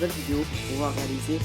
nouvelle vidéo pour pouvoir réaliser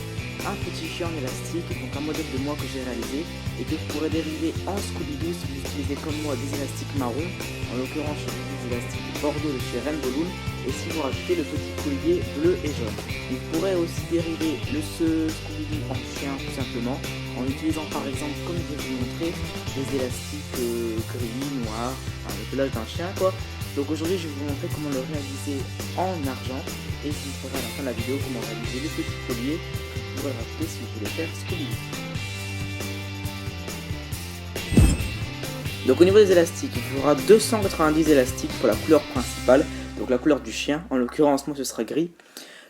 un petit chien en élastique, donc un modèle de moi que j'ai réalisé et que vous pourrez dériver en Scooby-Doo si vous utilisez comme moi des élastiques marron. En l'occurrence, je utilise des élastiques Bordeaux de chez Rainbow Loom, et si vous rajoutez le petit collier bleu et jaune. Vous pourrez aussi dériver ce Scooby-Doo en chien tout simplement en utilisant par exemple, comme je vais vous montrer, des élastiques gris, noirs, enfin, le pelage d'un chien quoi. Donc aujourd'hui je vais vous montrer comment le réaliser en argent et je vous montrerai à la fin de la vidéo comment réaliser le petit collier que vous pourrez rajouter si vous voulez faire Scooby-Doo. Donc au niveau des élastiques, il faudra 290 élastiques pour la couleur principale, donc la couleur du chien, en l'occurrence moi ce sera gris.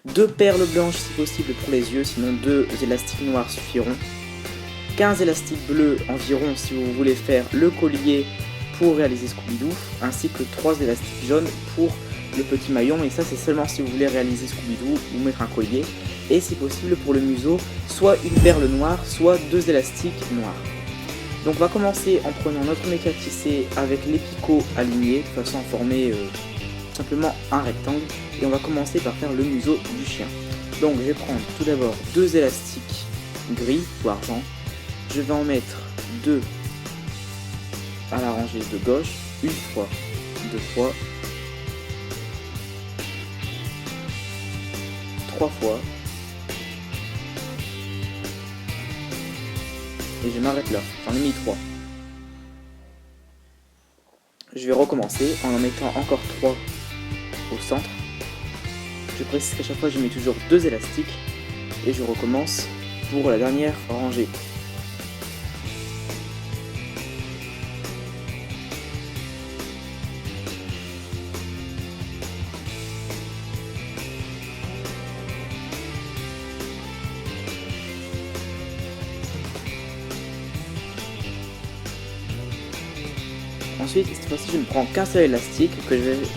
2 perles blanches si possible pour les yeux, sinon 2 élastiques noirs suffiront. 15 élastiques bleus environ si vous voulez faire le collier pour réaliser Scooby-Doo, ainsi que 3 élastiques jaunes pour le petit maillon, et ça c'est seulement si vous voulez réaliser Scooby-Doo ou mettre un collier, et si possible pour le museau, soit une perle noire, soit 2 élastiques noirs. Donc on va commencer en prenant notre méca tissé avec les picots alignés, de façon à former simplement un rectangle, et on va commencer par faire le museau du chien. Donc je vais prendre tout d'abord 2 élastiques gris ou argent. Je vais en mettre 2 à la rangée de gauche, une fois, 2 fois, 3 fois, et je m'arrête là, j'en ai mis 3. Je vais recommencer en mettant encore 3 au centre. Je précise qu'à chaque fois je mets toujours 2 élastiques, et je recommence pour la dernière rangée. Ensuite, cette fois-ci, je ne prends qu'un seul élastique que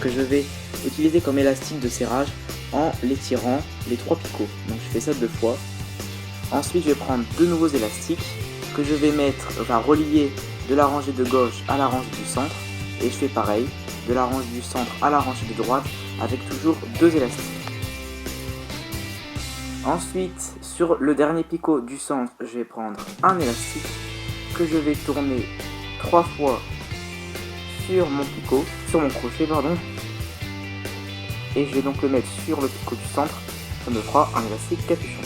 je vais utiliser comme élastique de serrage en l'étirant les 3 picots. Donc je fais ça 2 fois. Ensuite, je vais prendre 2 nouveaux élastiques que je vais relier de la rangée de gauche à la rangée du centre. Et je fais pareil, de la rangée du centre à la rangée de droite avec toujours 2 élastiques. Ensuite, sur le dernier picot du centre, je vais prendre un élastique que je vais tourner 3 fois sur mon crochet pardon, et je vais donc le mettre sur le picot du centre. Ça me fera un élastique capuchon.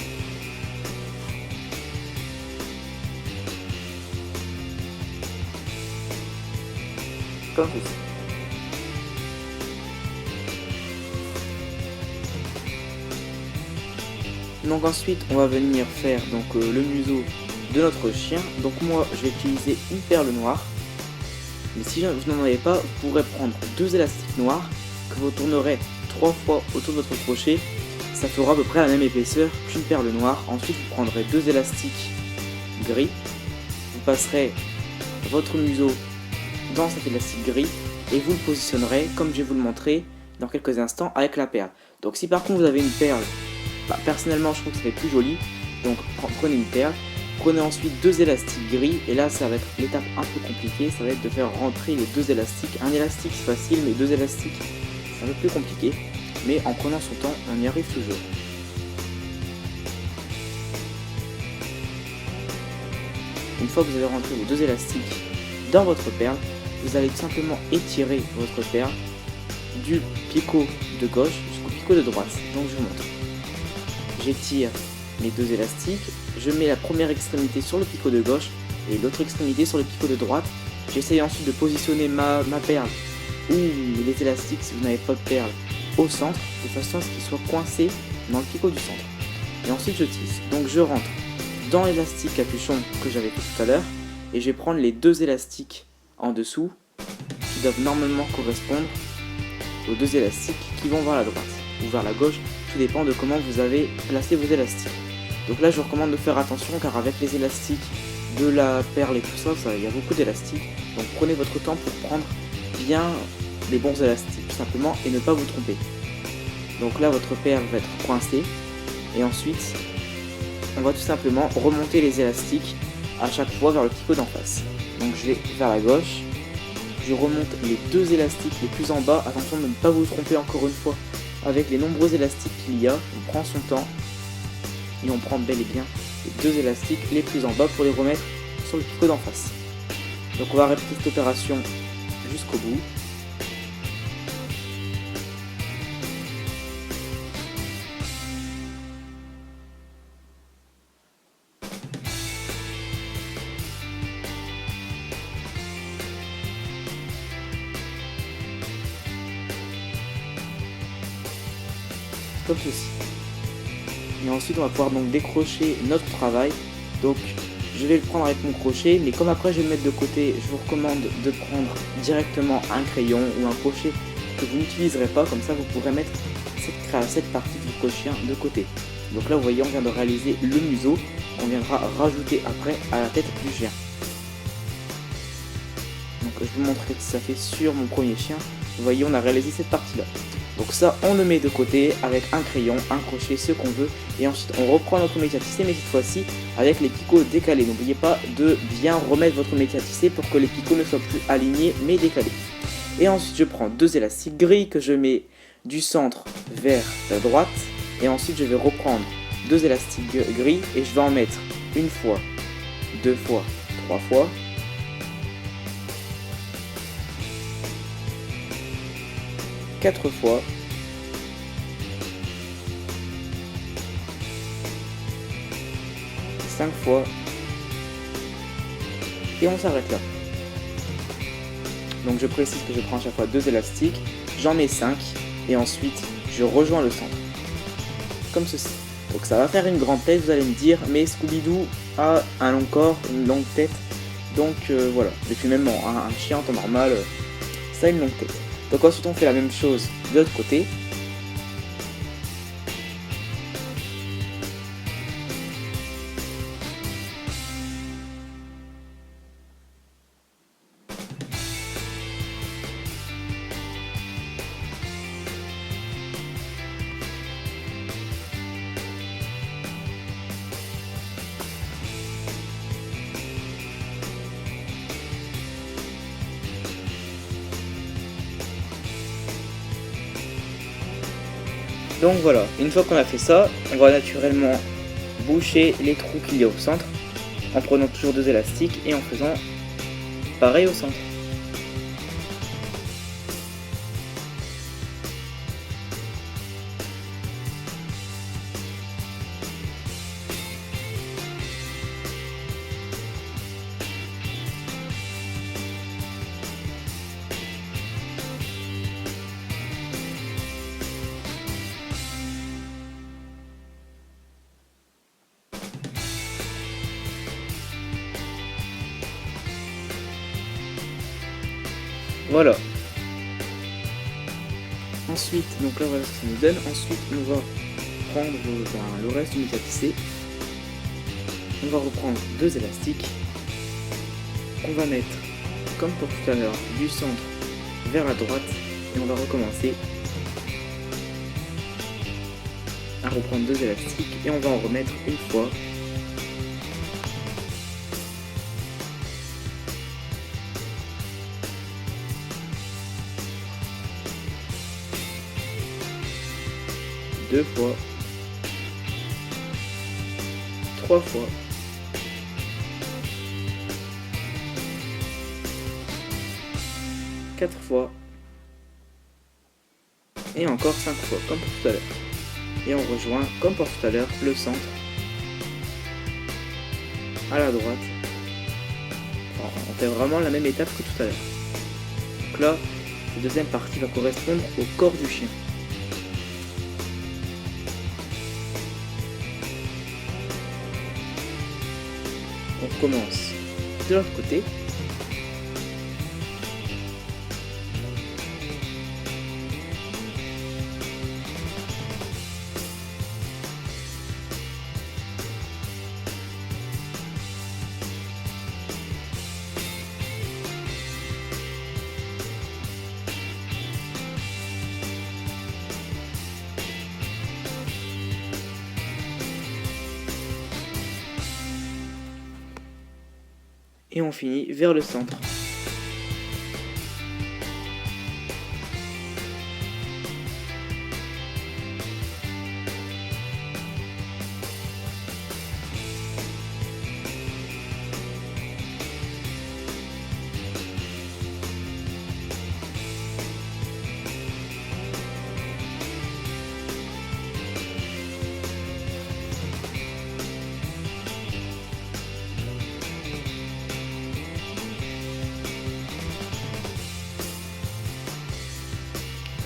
Comme ceci. Donc ensuite on va venir faire le museau de notre chien. Donc moi je vais utiliser une perle noire. Mais si vous n'en avez pas, vous pourrez prendre 2 élastiques noirs que vous tournerez 3 fois autour de votre crochet. Ça fera à peu près la même épaisseur qu'une perle noire. Ensuite, vous prendrez 2 élastiques gris. Vous passerez votre museau dans cet élastique gris et vous le positionnerez comme je vais vous le montrer dans quelques instants avec la perle. Donc si par contre vous avez une perle, personnellement je trouve que ça fait plus joli. Donc prenez une perle. Prenez ensuite 2 élastiques gris, et là ça va être l'étape un peu compliquée, ça va être de faire rentrer les 2 élastiques. Un élastique c'est facile, mais 2 élastiques c'est un peu plus compliqué, mais en prenant son temps on y arrive toujours. Une fois que vous avez rentré vos 2 élastiques dans votre perle, vous allez tout simplement étirer votre perle du picot de gauche jusqu'au picot de droite. Donc je vous montre. J'étire mes 2 élastiques, je mets la première extrémité sur le picot de gauche et l'autre extrémité sur le picot de droite. J'essaye ensuite de positionner ma perle ou les élastiques, si vous n'avez pas de perle, au centre, de façon à ce qu'ils soient coincés dans le picot du centre. Et ensuite je tisse. Donc je rentre dans l'élastique capuchon que j'avais fait tout à l'heure, et je vais prendre les 2 élastiques en dessous qui doivent normalement correspondre aux 2 élastiques qui vont vers la droite ou vers la gauche, tout dépend de comment vous avez placé vos élastiques. Donc là je vous recommande de faire attention, car avec les élastiques de la perle et tout ça, il y a beaucoup d'élastiques. Donc prenez votre temps pour prendre bien les bons élastiques tout simplement et ne pas vous tromper. Donc là votre perle va être coincée, et ensuite on va tout simplement remonter les élastiques à chaque fois vers le picot d'en face. Donc je vais vers la gauche, je remonte les 2 élastiques les plus en bas. Attention de ne pas vous tromper encore une fois avec les nombreux élastiques qu'il y a, on prend son temps et on prend bel et bien les 2 élastiques les plus en bas pour les remettre sur le picot d'en face. Donc on va répéter cette opération jusqu'au bout. Comme ceci. Et ensuite on va pouvoir donc décrocher notre travail. Donc je vais le prendre avec mon crochet, mais comme après je vais le mettre de côté, je vous recommande de prendre directement un crayon ou un crochet que vous n'utiliserez pas, comme ça vous pourrez mettre cette partie du cochien de côté. Donc là vous voyez, on vient de réaliser le museau, on viendra rajouter après à la tête du chien. Donc je vais vous montrer ce que ça fait sur mon premier chien. Vous voyez, on a réalisé cette partie là. Donc ça, on le met de côté avec un crayon, un crochet, ce qu'on veut. Et ensuite, on reprend notre métier à tisser, mais cette fois-ci avec les picots décalés. N'oubliez pas de bien remettre votre métier à tisser pour que les picots ne soient plus alignés, mais décalés. Et ensuite, je prends 2 élastiques gris que je mets du centre vers la droite. Et ensuite, je vais reprendre 2 élastiques gris et je vais en mettre une fois, 2 fois, 3 fois. 4 fois, 5 fois, et on s'arrête là. Donc je précise que je prends à chaque fois 2 élastiques, j'en mets 5, et ensuite je rejoins le centre, comme ceci. Donc ça va faire une grande tête, vous allez me dire, mais Scooby-Doo a un long corps, une longue tête, donc voilà. Et puis même un chien en temps normal, ça a une longue tête. Donc ensuite on fait la même chose de l'autre côté. Donc voilà, une fois qu'on a fait ça, on va naturellement boucher les trous qu'il y a au centre en prenant toujours 2 élastiques et en faisant pareil au centre. Voilà. Ensuite, donc là voilà ce que ça nous donne. Ensuite, on va prendre le reste du métier à tisser. On va reprendre 2 élastiques. On va mettre, comme pour tout à l'heure, du centre vers la droite. Et on va recommencer à reprendre 2 élastiques. Et on va en remettre une fois. Deux fois, 3 fois, 4 fois, et encore 5 fois, comme pour tout à l'heure. Et on rejoint, comme pour tout à l'heure, le centre, à la droite. On fait vraiment la même étape que tout à l'heure. Donc là, la deuxième partie va correspondre au corps du chien. On commence de l'autre côté. Et on finit vers le centre.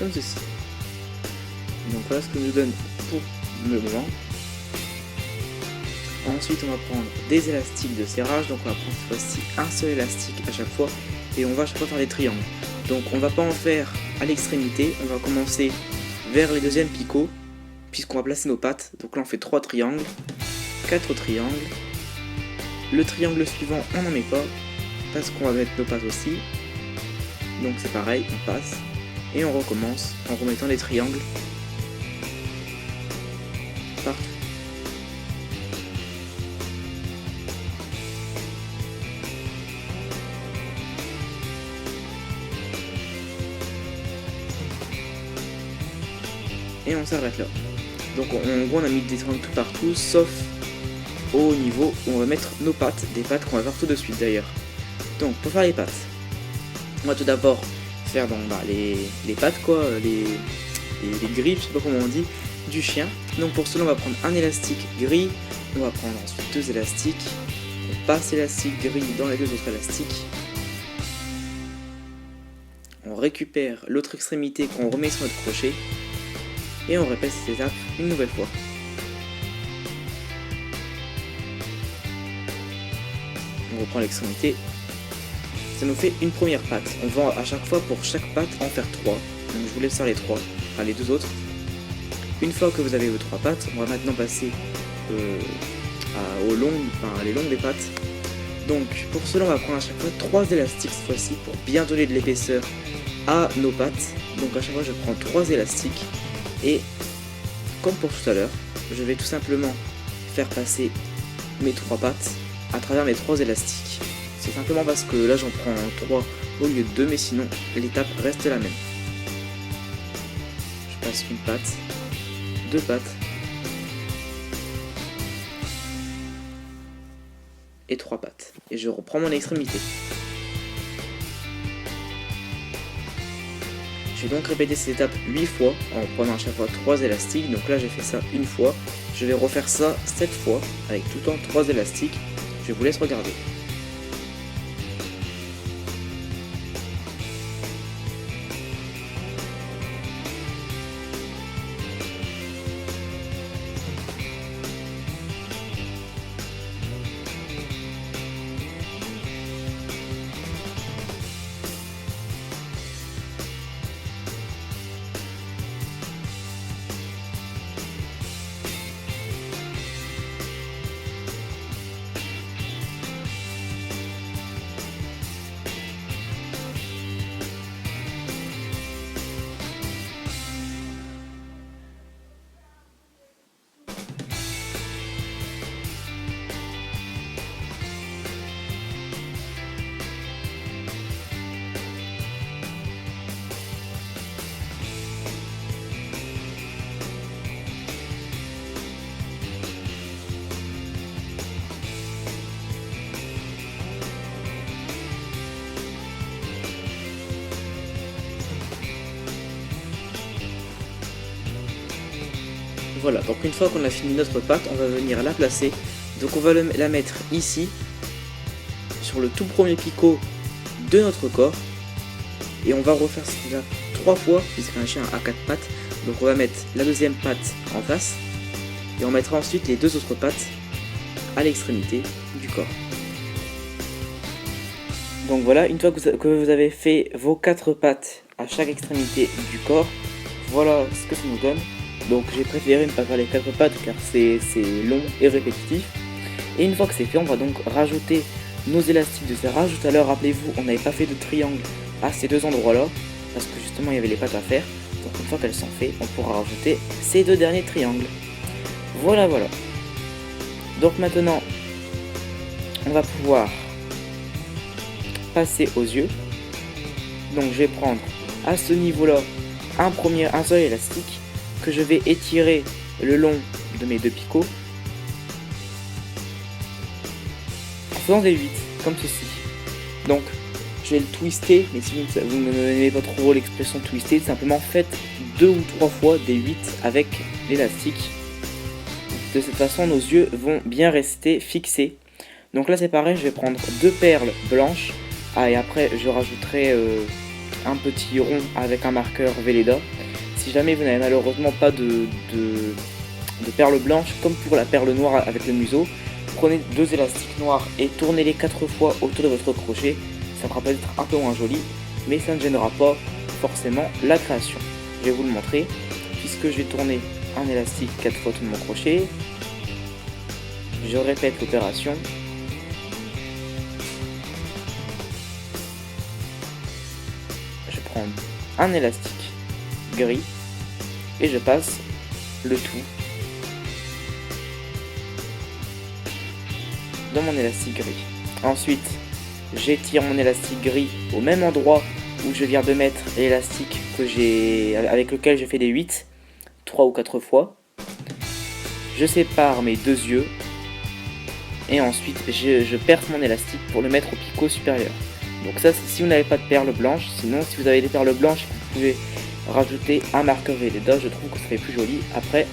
comme ceci. Donc voilà ce que nous donne pour le moment. Ensuite on va prendre des élastiques de serrage, donc on va prendre cette fois-ci un seul élastique à chaque fois et on va à chaque fois faire des triangles. Donc on va pas en faire à l'extrémité, on va commencer vers les deuxièmes picots puisqu'on va placer nos pattes. Donc là on fait 3 triangles, 4 triangles. Le triangle suivant on n'en met pas parce qu'on va mettre nos pattes aussi. Donc c'est pareil, on passe et on recommence en remettant les triangles partout. Et on s'arrête là. Donc en gros on a mis des triangles tout partout sauf au niveau où on va mettre nos pattes, des pattes qu'on va faire tout de suite d'ailleurs. Donc pour faire les pattes, on va tout d'abord faire donc, les pattes quoi, les griffes, je sais pas comment on dit, du chien. Donc pour cela on va prendre un élastique gris, on va prendre ensuite 2 élastiques, on passe l'élastique gris dans les 2 autres élastiques, on récupère l'autre extrémité qu'on remet sur notre crochet et on répète cette étape une nouvelle fois. On reprend l'extrémité, ça nous fait une première patte. On va à chaque fois pour chaque patte en faire 3. Donc je vous laisse faire les 3, enfin les 2 autres. Une fois que vous avez vos 3 pattes, on va maintenant passer les longues des pattes. Donc pour cela on va prendre à chaque fois 3 élastiques cette fois-ci pour bien donner de l'épaisseur à nos pattes. Donc à chaque fois je prends 3 élastiques et comme pour tout à l'heure, je vais tout simplement faire passer mes 3 pattes à travers mes 3 élastiques. C'est simplement parce que là j'en prends 3 au lieu de 2, mais sinon l'étape reste la même. Je passe une patte, 2 pattes et 3 pattes. Et je reprends mon extrémité. Je vais donc répéter cette étape 8 fois en prenant à chaque fois 3 élastiques. Donc là j'ai fait ça une fois. Je vais refaire ça 7 fois avec tout le temps 3 élastiques. Je vous laisse regarder. Voilà, donc une fois qu'on a fini notre patte, on va venir la placer. Donc on va la mettre ici, sur le tout premier picot de notre corps. Et on va refaire cela 3 fois, puisqu'un chien a 4 pattes. Donc on va mettre la deuxième patte en face. Et on mettra ensuite les 2 autres pattes à l'extrémité du corps. Donc voilà, une fois que vous avez fait vos 4 pattes à chaque extrémité du corps, voilà ce que ça nous donne. Donc j'ai préféré ne pas faire les 4 pattes car c'est long et répétitif. Et une fois que c'est fait, on va donc rajouter nos élastiques de serrage. Tout à l'heure, rappelez-vous, on n'avait pas fait de triangle à ces 2 endroits-là parce que justement il y avait les pattes à faire. Donc une fois qu'elles sont faites, on pourra rajouter ces 2 derniers triangles. Voilà. Donc maintenant, on va pouvoir passer aux yeux. Donc je vais prendre à ce niveau-là un seul élastique que je vais étirer le long de mes 2 picots en faisant des 8 comme ceci. Donc je vais le twister, mais si vous n'aimez pas trop l'expression twister, simplement faites 2 ou 3 fois des 8 avec l'élastique. De cette façon nos yeux vont bien rester fixés. Donc là c'est pareil, je vais prendre 2 perles blanches et après je rajouterai un petit rond avec un marqueur Velleda. Si jamais vous n'avez malheureusement pas de perles blanches, comme pour la perle noire avec le museau, prenez 2 élastiques noirs et tournez-les 4 fois autour de votre crochet. Ça fera peut-être un peu moins joli, mais ça ne gênera pas forcément la création. Je vais vous le montrer, puisque je vais tourner un élastique 4 fois autour de mon crochet. Je répète l'opération. Je prends un élastique gris et je passe le tout dans mon élastique gris. Ensuite, j'étire mon élastique gris au même endroit où je viens de mettre l'élastique avec lequel j'ai fait des 8, 3 ou 4 fois. Je sépare mes 2 yeux et ensuite je perce mon élastique pour le mettre au picot supérieur. Donc ça c'est si vous n'avez pas de perles blanches. Sinon si vous avez des perles blanches, vous pouvez rajouter un marqueur Velleda. Je trouve que ça fait plus joli. Après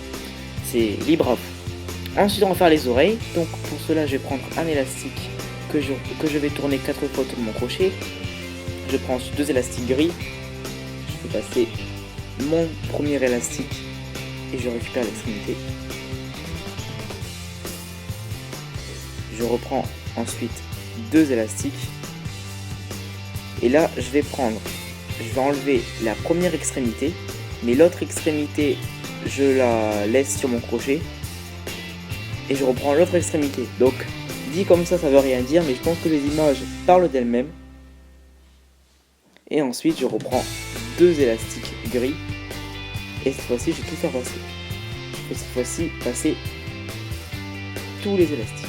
c'est libre à vous. Ensuite on va faire les oreilles. Donc pour cela je vais prendre un élastique que je vais tourner 4 fois autour de mon crochet. Je prends ensuite 2 élastiques gris. Je fais passer mon premier élastique et je récupère l'extrémité. Je reprends ensuite 2 élastiques. Et là, je vais enlever la première extrémité, mais l'autre extrémité, je la laisse sur mon crochet. Et je reprends l'autre extrémité. Donc, dit comme ça veut rien dire, mais je pense que les images parlent d'elles-mêmes. Et ensuite, je reprends 2 élastiques gris. Et cette fois-ci, je vais tout faire passer. Je vais cette fois-ci passer tous les élastiques.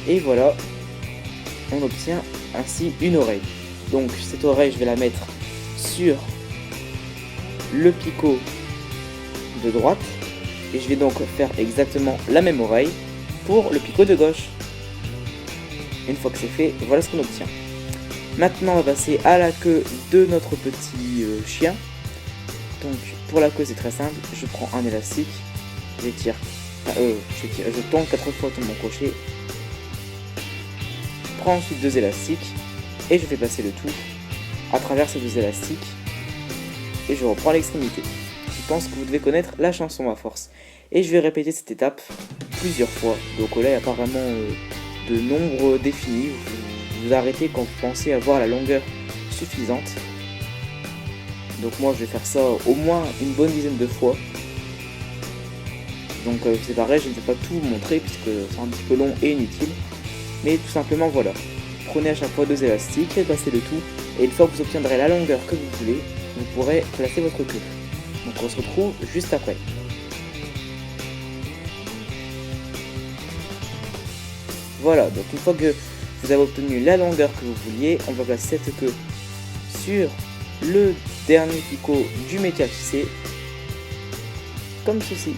Et voilà, on obtient ainsi une oreille. Donc cette oreille, je vais la mettre sur le picot de droite. Et je vais donc faire exactement la même oreille pour le picot de gauche. Une fois que c'est fait, voilà ce qu'on obtient. Maintenant, on va passer à la queue de notre petit chien. Donc pour la queue, c'est très simple. Je prends un élastique, je tourne 4 fois autour de mon crochet. Prends ensuite 2 élastiques et je fais passer le tout à travers ces 2 élastiques et je reprends l'extrémité. Je pense que vous devez connaître la chanson à force. Et je vais répéter cette étape plusieurs fois. Donc là, il n'y a pas vraiment de nombre défini. Vous arrêtez quand vous pensez avoir la longueur suffisante. Donc moi, je vais faire ça au moins une bonne dizaine de fois. Donc c'est pareil, je ne vais pas tout vous montrer puisque c'est un petit peu long et inutile. Mais tout simplement voilà, prenez à chaque fois 2 élastiques, passez le tout, et une fois que vous obtiendrez la longueur que vous voulez, vous pourrez placer votre queue. Donc on se retrouve juste après. Voilà, donc une fois que vous avez obtenu la longueur que vous vouliez, on va placer cette queue sur le dernier picot du métier à tisser, comme ceci.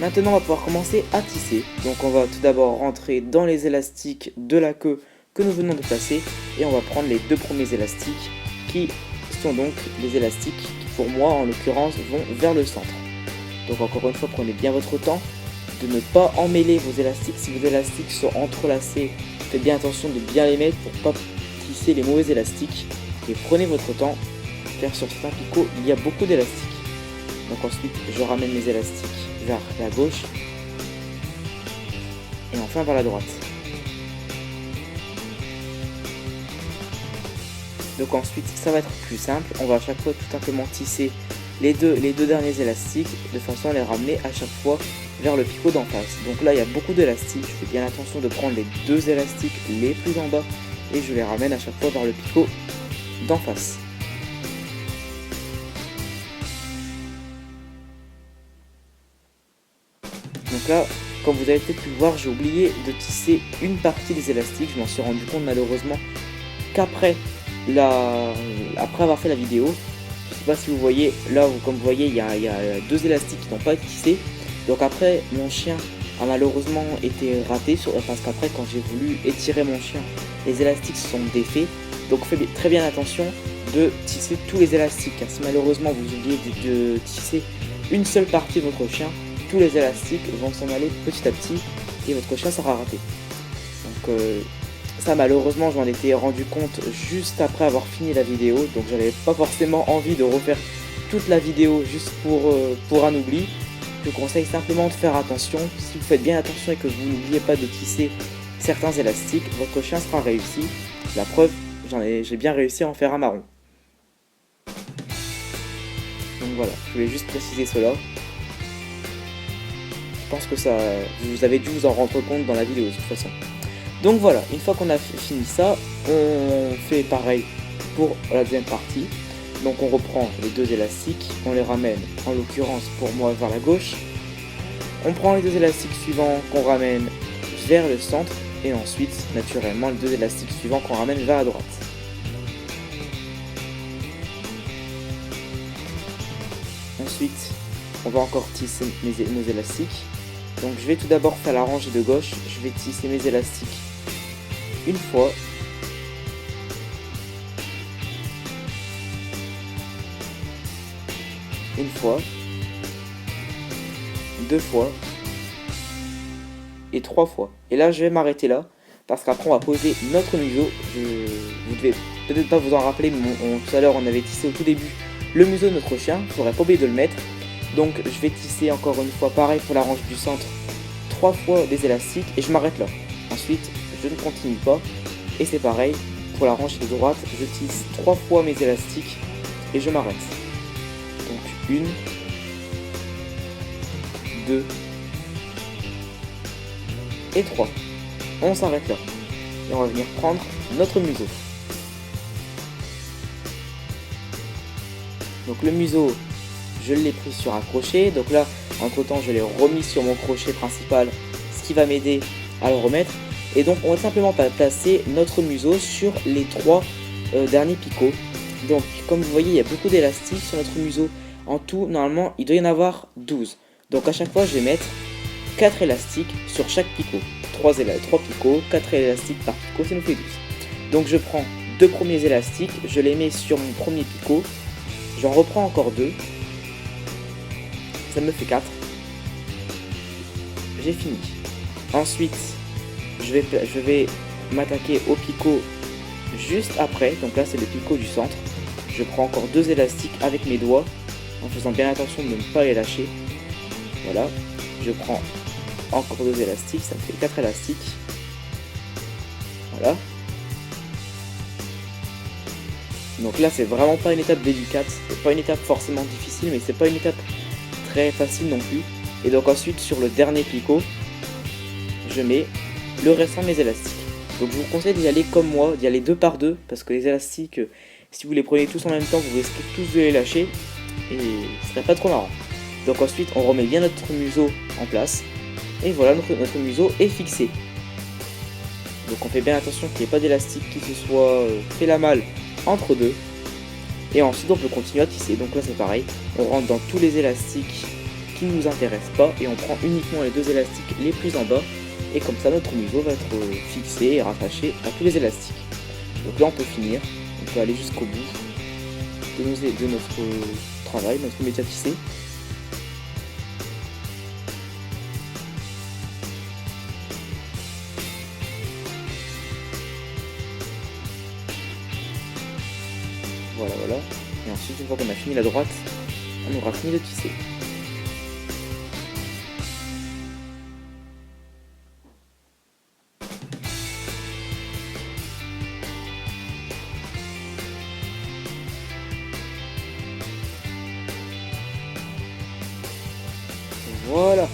Maintenant, on va pouvoir commencer à tisser. Donc on va tout d'abord rentrer dans les élastiques de la queue que nous venons de placer. Et on va prendre les 2 premiers élastiques qui sont donc les élastiques qui pour moi en l'occurrence vont vers le centre. Donc encore une fois, prenez bien votre temps de ne pas emmêler vos élastiques. Si vos élastiques sont entrelacés, faites bien attention de bien les mettre pour ne pas tisser les mauvais élastiques. Et prenez votre temps, car sur certains picots il y a beaucoup d'élastiques. Donc ensuite je ramène mes élastiques vers la gauche et enfin vers la droite. Donc ensuite ça va être plus simple, on va à chaque fois tout simplement tisser les deux derniers élastiques de façon à les ramener à chaque fois vers le picot d'en face. Donc là il y a beaucoup d'élastiques, je fais bien attention de prendre les 2 élastiques les plus en bas et je les ramène à chaque fois vers le picot d'en face. Donc là, comme vous avez peut-être pu le voir, j'ai oublié de tisser une partie des élastiques. Je m'en suis rendu compte malheureusement qu'après avoir fait la vidéo. Je ne sais pas si vous voyez, là comme vous voyez, il y a 2 élastiques qui n'ont pas été tissés. Donc après, mon chien a malheureusement été raté parce qu'après quand j'ai voulu étirer mon chien, les élastiques se sont défaits. Donc faites très bien attention de tisser tous les élastiques, car si malheureusement vous oubliez de tisser une seule partie de votre chien, tous les élastiques vont s'en aller petit à petit et votre chien sera raté. Donc ça malheureusement je m'en étais rendu compte juste après avoir fini la vidéo, donc j'avais pas forcément envie de refaire toute la vidéo juste pour un oubli. Je vous conseille simplement de faire attention. Si vous faites bien attention et que vous n'oubliez pas de tisser certains élastiques, votre chien sera réussi. La preuve, j'ai bien réussi à en faire un marron. Donc voilà, je voulais juste préciser cela. Je pense que ça, vous avez dû vous en rendre compte dans la vidéo de toute façon. Donc voilà, une fois qu'on a fini ça, on fait pareil pour la deuxième partie. Donc on reprend les deux élastiques, on les ramène, en l'occurrence pour moi vers la gauche. On prend les deux élastiques suivants qu'on ramène vers le centre. Et ensuite, naturellement, les deux élastiques suivants qu'on ramène vers la droite. Ensuite, on va encore tisser nos élastiques. Donc je vais tout d'abord faire la rangée de gauche. Je vais tisser mes élastiques une fois. Une fois. Deux fois. Et 3 fois. Et là, je vais m'arrêter là, parce qu'après, on va poser notre museau. Vous devez peut-être pas vous en rappeler, mais tout à l'heure, on avait tissé au tout début le museau de notre chien. Il faudrait pas oublier de le mettre. Donc, je vais tisser encore une fois, pareil pour la rangée du centre, 3 fois des élastiques, et je m'arrête là. Ensuite, je ne continue pas. Et c'est pareil, pour la rangée de droite, je tisse 3 fois mes élastiques, et je m'arrête. Donc, 1, 2, et 3. On s'arrête là. Et on va venir prendre notre museau. Donc le museau, je l'ai pris sur un crochet. Donc là, entre temps, je l'ai remis sur mon crochet principal, ce qui va m'aider à le remettre. Et donc on va simplement placer notre museau sur les 3 derniers picots. Donc comme vous voyez, il y a beaucoup d'élastiques sur notre museau. En tout, normalement, il doit y en avoir 12. Donc à chaque fois, je vais mettre 4 élastiques sur chaque picot. 3 picots, 4 élastiques par picot, ça nous fait 12. Donc je prends 2 premiers élastiques, je les mets sur mon premier picot, j'en reprends encore 2, ça me fait 4. J'ai fini. Ensuite, je vais m'attaquer au picot juste après, donc là c'est le picot du centre. Je prends encore 2 élastiques avec mes doigts, en faisant bien attention de ne pas les lâcher. Voilà, je prends encore 2 élastiques, ça me fait 4 élastiques. Voilà. Donc là c'est vraiment pas une étape délicate, c'est pas une étape forcément difficile, mais c'est pas une étape très facile non plus. Et donc ensuite sur le dernier picot, je mets le restant de mes élastiques. Donc je vous conseille d'y aller comme moi, d'y aller 2 par 2, parce que les élastiques, si vous les prenez tous en même temps, vous risquez tous de les lâcher, et ce serait pas trop marrant. Donc ensuite on remet bien notre museau en place. Et voilà, notre museau est fixé. Donc on fait bien attention qu'il n'y ait pas d'élastique qui se soit fait la malle entre deux. Et ensuite on peut continuer à tisser. Donc là c'est pareil, on rentre dans tous les élastiques qui ne nous intéressent pas. Et on prend uniquement les 2 élastiques les plus en bas. Et comme ça notre museau va être fixé et rattaché à tous les élastiques. Donc là on peut finir, on peut aller jusqu'au bout de notre travail, notre métier à tisser. Voilà. Et ensuite, une fois qu'on a fini la droite, on aura fini de tisser. Voilà.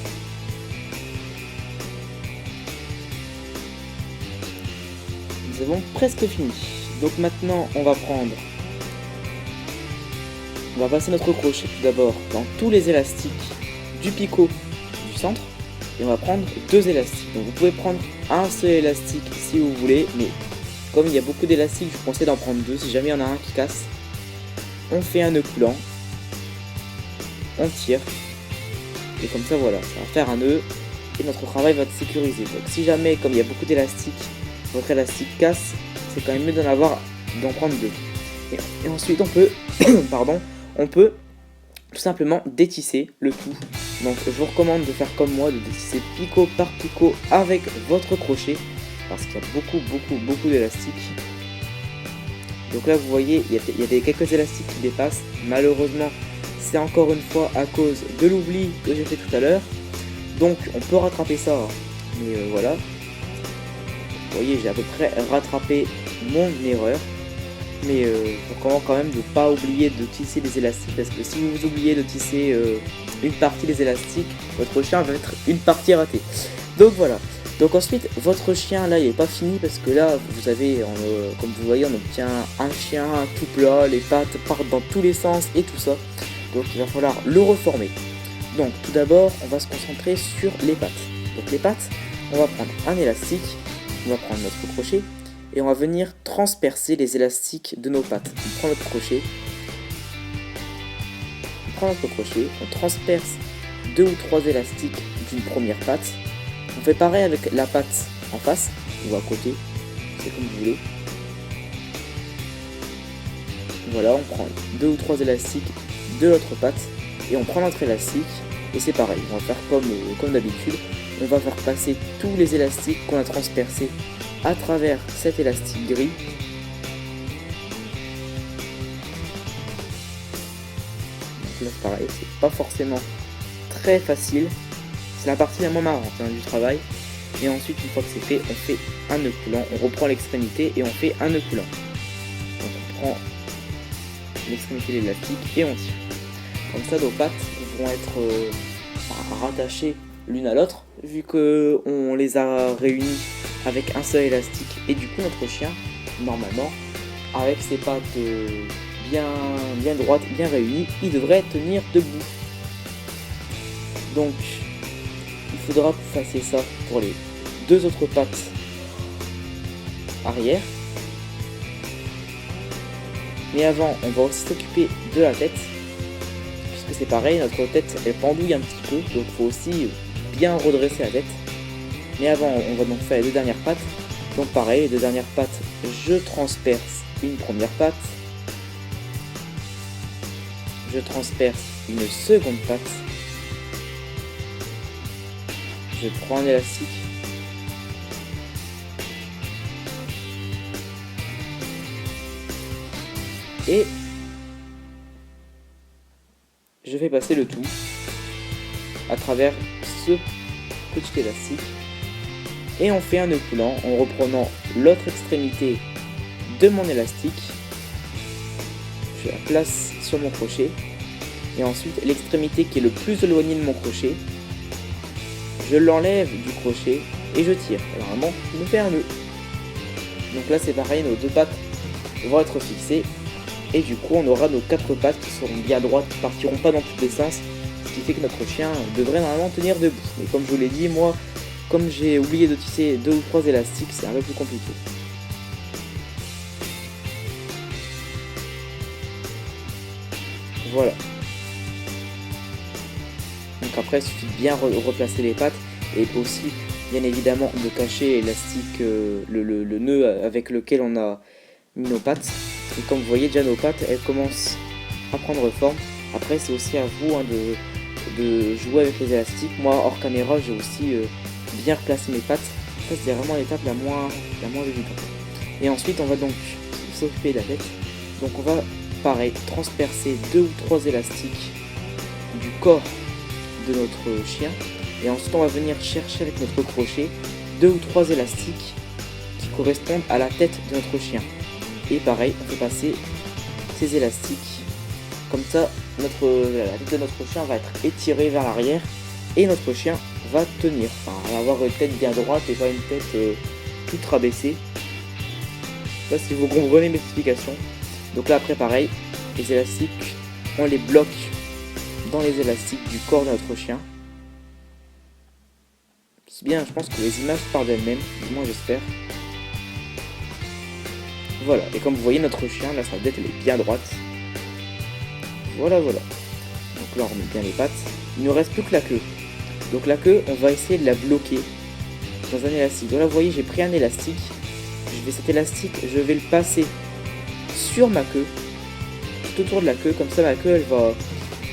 Nous avons presque fini. Donc maintenant, on va passer notre crochet tout d'abord dans tous les élastiques du picot du centre. Et on va prendre 2 élastiques. Donc vous pouvez prendre un seul élastique si vous voulez. Mais comme il y a beaucoup d'élastiques, je vous conseille d'en prendre 2 si jamais il y en a un qui casse. On fait un nœud coulant. On tire. Et comme ça voilà, ça va faire un nœud. Et notre travail va être sécurisé. Donc si jamais, comme il y a beaucoup d'élastiques, votre élastique casse, c'est quand même mieux d'en prendre 2. Et ensuite on peut, on peut tout simplement détisser le tout. Donc je vous recommande de faire comme moi, de détisser picot par picot avec votre crochet, parce qu'il y a beaucoup d'élastiques. Donc là vous voyez, il y a quelques élastiques qui dépassent. Malheureusement, c'est encore une fois à cause de l'oubli que j'ai fait tout à l'heure. Donc on peut rattraper ça, mais voilà. Vous voyez, j'ai à peu près rattrapé mon erreur. Mais je vous recommande quand même de ne pas oublier de tisser les élastiques, parce que si vous oubliez de tisser une partie des élastiques, votre chien va être une partie ratée. Donc voilà. Donc ensuite, votre chien là, il n'est pas fini, parce que là, vous avez, comme vous voyez, on obtient un chien tout plat, les pattes partent dans tous les sens et tout ça. Donc il va falloir le reformer. Donc tout d'abord, on va se concentrer sur les pattes. Donc les pattes, on va prendre un élastique, on va prendre notre crochet, et on va venir transpercer les élastiques de nos pattes. On prend notre crochet, on transperce 2 ou 3 élastiques d'une première patte. On fait pareil avec la patte en face ou à côté, c'est comme vous voulez. Voilà, on prend 2 ou 3 élastiques de l'autre patte et on prend notre élastique et c'est pareil. On va faire comme d'habitude, on va faire passer tous les élastiques qu'on a transpercés à travers cet élastique gris. Donc là c'est pareil, c'est pas forcément très facile, c'est la partie la moins marrante du travail. Et ensuite, une fois que c'est fait, on fait un nœud coulant, on reprend l'extrémité et on fait un nœud coulant. Donc on prend l'extrémité de l'élastique et on tire. Comme ça nos pattes vont être rattachées l'une à l'autre, vu qu'on les a réunies avec un seul élastique. Et du coup notre chien, normalement, avec ses pattes bien droites, bien réunies, il devrait tenir debout. Donc il faudra que vous fassiez ça pour les 2 autres pattes arrière. Mais avant, on va aussi s'occuper de la tête, puisque c'est pareil, notre tête elle pendouille un petit peu, donc il faut aussi bien redresser la tête. Mais avant, on va donc faire les 2 dernières pattes. Donc pareil, les 2 dernières pattes, je transperce une première patte, je transperce une seconde patte, je prends un élastique, et je vais passer le tout à travers ce petit élastique et on fait un nœud coulant en reprenant l'autre extrémité de mon élastique, je la place sur mon crochet et ensuite l'extrémité qui est le plus éloignée de mon crochet, je l'enlève du crochet et je tire. Et normalement, je me fais un nœud. Donc là c'est pareil, nos 2 pattes vont être fixées. Et du coup on aura nos 4 pattes qui seront bien droites, qui partiront pas dans tous les sens, ce qui fait que notre chien devrait normalement tenir debout. Mais comme je vous l'ai dit, moi, comme j'ai oublié de tisser 2 ou 3 élastiques, c'est un peu plus compliqué. Voilà. Donc après il suffit de bien replacer les pattes et aussi bien évidemment de cacher l'élastique, le nœud avec lequel on a mis nos pattes. Et comme vous voyez déjà nos pattes elles commencent à prendre forme. Après c'est aussi à vous de jouer avec les élastiques. Moi hors caméra j'ai aussi bien replacé mes pattes. Ça c'est vraiment l'étape la moins évidente. Et ensuite on va donc s'occuper de la tête. Donc on va pareil transpercer 2 ou 3 élastiques du corps de notre chien. Et ensuite on va venir chercher avec notre crochet 2 ou 3 élastiques qui correspondent à la tête de notre chien. Et pareil, on fait passer ces élastiques. Comme ça, la tête de notre chien va être étirée vers l'arrière et notre chien va tenir. Enfin, il va avoir une tête bien droite et pas une tête toute rabaissée. Je sais pas si vous comprenez mes explications. Donc là, après, pareil, les élastiques, on les bloque dans les élastiques du corps de notre chien. C'est bien, je pense que les images parlent d'elles-mêmes, du moins j'espère. Voilà, et comme vous voyez notre chien, là sa tête elle est bien droite. Voilà. Donc là on remet bien les pattes. Il ne reste plus que la queue. Donc la queue, on va essayer de la bloquer dans un élastique. Donc là vous voyez j'ai pris un élastique. Cet élastique, je vais le passer sur ma queue, tout autour de la queue. Comme ça ma queue elle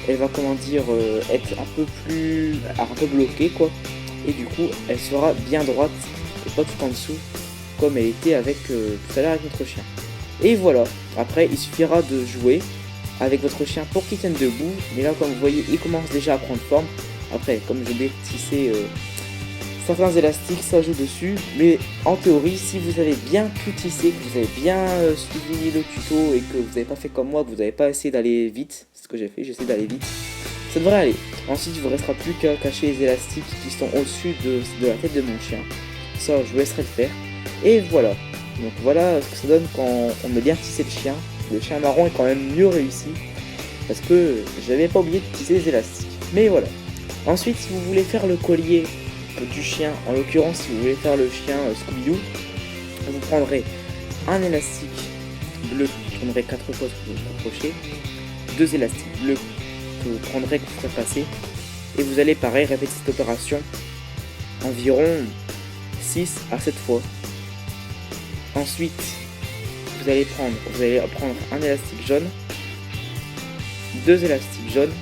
elle va comment dire être un peu bloquée quoi. Et du coup elle sera bien droite et pas tout en dessous comme elle était avec tout à l'heure avec notre chien. Et voilà, après il suffira de jouer avec votre chien pour qu'il tienne debout. Mais là comme vous voyez il commence déjà à prendre forme. Après comme je vais tisser certains élastiques, ça joue dessus. Mais en théorie si vous avez bien tout tissé, que vous avez bien suivi le tuto et que vous n'avez pas fait comme moi, que vous n'avez pas essayé d'aller vite, c'est ce que j'ai fait, j'essaie d'aller vite, ça devrait aller. Ensuite il ne vous restera plus qu'à cacher les élastiques qui sont au-dessus de la tête de mon chien. Ça je vous laisserai le faire. Et voilà. Donc voilà ce que ça donne quand on a bien tissé le chien. Le chien marron est quand même mieux réussi parce que j'avais pas oublié de tisser les élastiques. Mais voilà. Ensuite, si vous voulez faire le collier du chien, en l'occurrence si vous voulez faire le chien Scooby-Doo, vous prendrez un élastique bleu que vous tournerez 4 fois sur votre crochet, 2 élastiques bleus que vous prendrez, que vous ferez passer, et vous allez pareil répéter cette opération environ 6 à 7 fois. Ensuite, vous allez prendre un élastique jaune, 2 élastiques jaunes,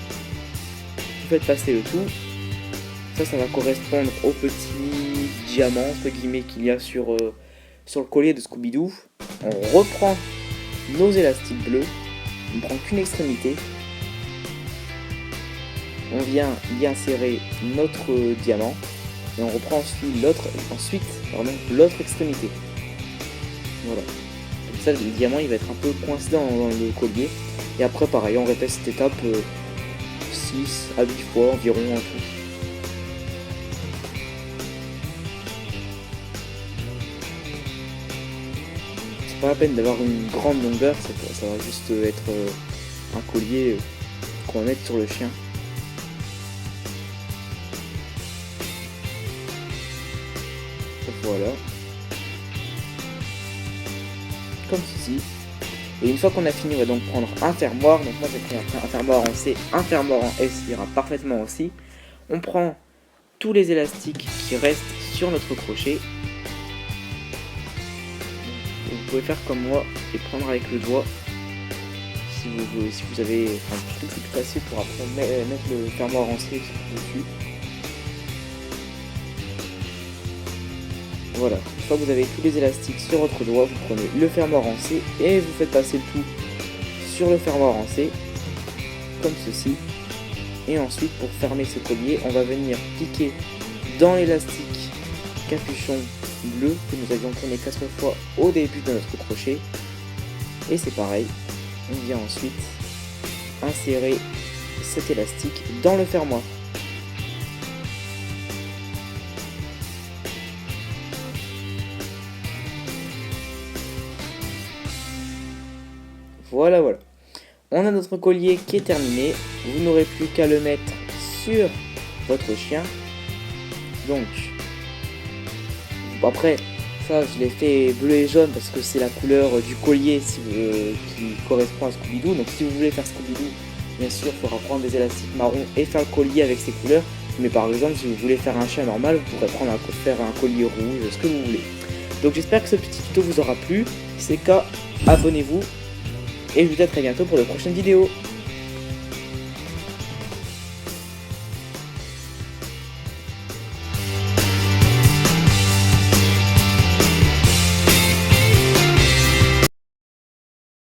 vous faites passer le tout. Ça va correspondre au petit diamant entre guillemets qu'il y a sur le collier de Scooby-Doo. On reprend nos élastiques bleus, on ne prend qu'une extrémité, on vient y insérer notre diamant et on reprend ensuite l'autre extrémité. Voilà. Comme ça, le diamant il va être un peu coincé dans le collier. Et après, pareil, on répète cette étape 6 à 8 fois environ en tout. C'est pas la peine d'avoir une grande longueur, ça va juste être un collier qu'on va mettre sur le chien. Voilà. Comme ceci. Et une fois qu'on a fini, on va donc prendre un fermoir. Donc moi j'ai pris un fermoir en C, un fermoir en S, il ira parfaitement aussi. On prend tous les élastiques qui restent sur notre crochet. Vous pouvez faire comme moi et prendre avec le doigt si vous avez. Enfin, je trouve que c'est plus facile pour après mettre le fermoir en C dessus. Voilà, une fois que vous avez tous les élastiques sur votre doigt, vous prenez le fermoir en C et vous faites passer le tout sur le fermoir en C, comme ceci. Et ensuite, pour fermer ce collier, on va venir piquer dans l'élastique capuchon bleu que nous avions tourné 4 fois au début de notre crochet. Et c'est pareil, on vient ensuite insérer cet élastique dans le fermoir. Voilà. On a notre collier qui est terminé. Vous n'aurez plus qu'à le mettre sur votre chien. Donc, après, ça je l'ai fait bleu et jaune parce que c'est la couleur du collier qui correspond à Scooby-Doo. Donc si vous voulez faire Scooby-Doo, bien sûr, il faudra prendre des élastiques marrons et faire le collier avec ces couleurs. Mais par exemple, si vous voulez faire un chien normal, vous pourrez faire un collier rouge, ce que vous voulez. Donc j'espère que ce petit tuto vous aura plu. Si c'est le cas, abonnez-vous. Et je vous dis à très bientôt pour de prochaines vidéos.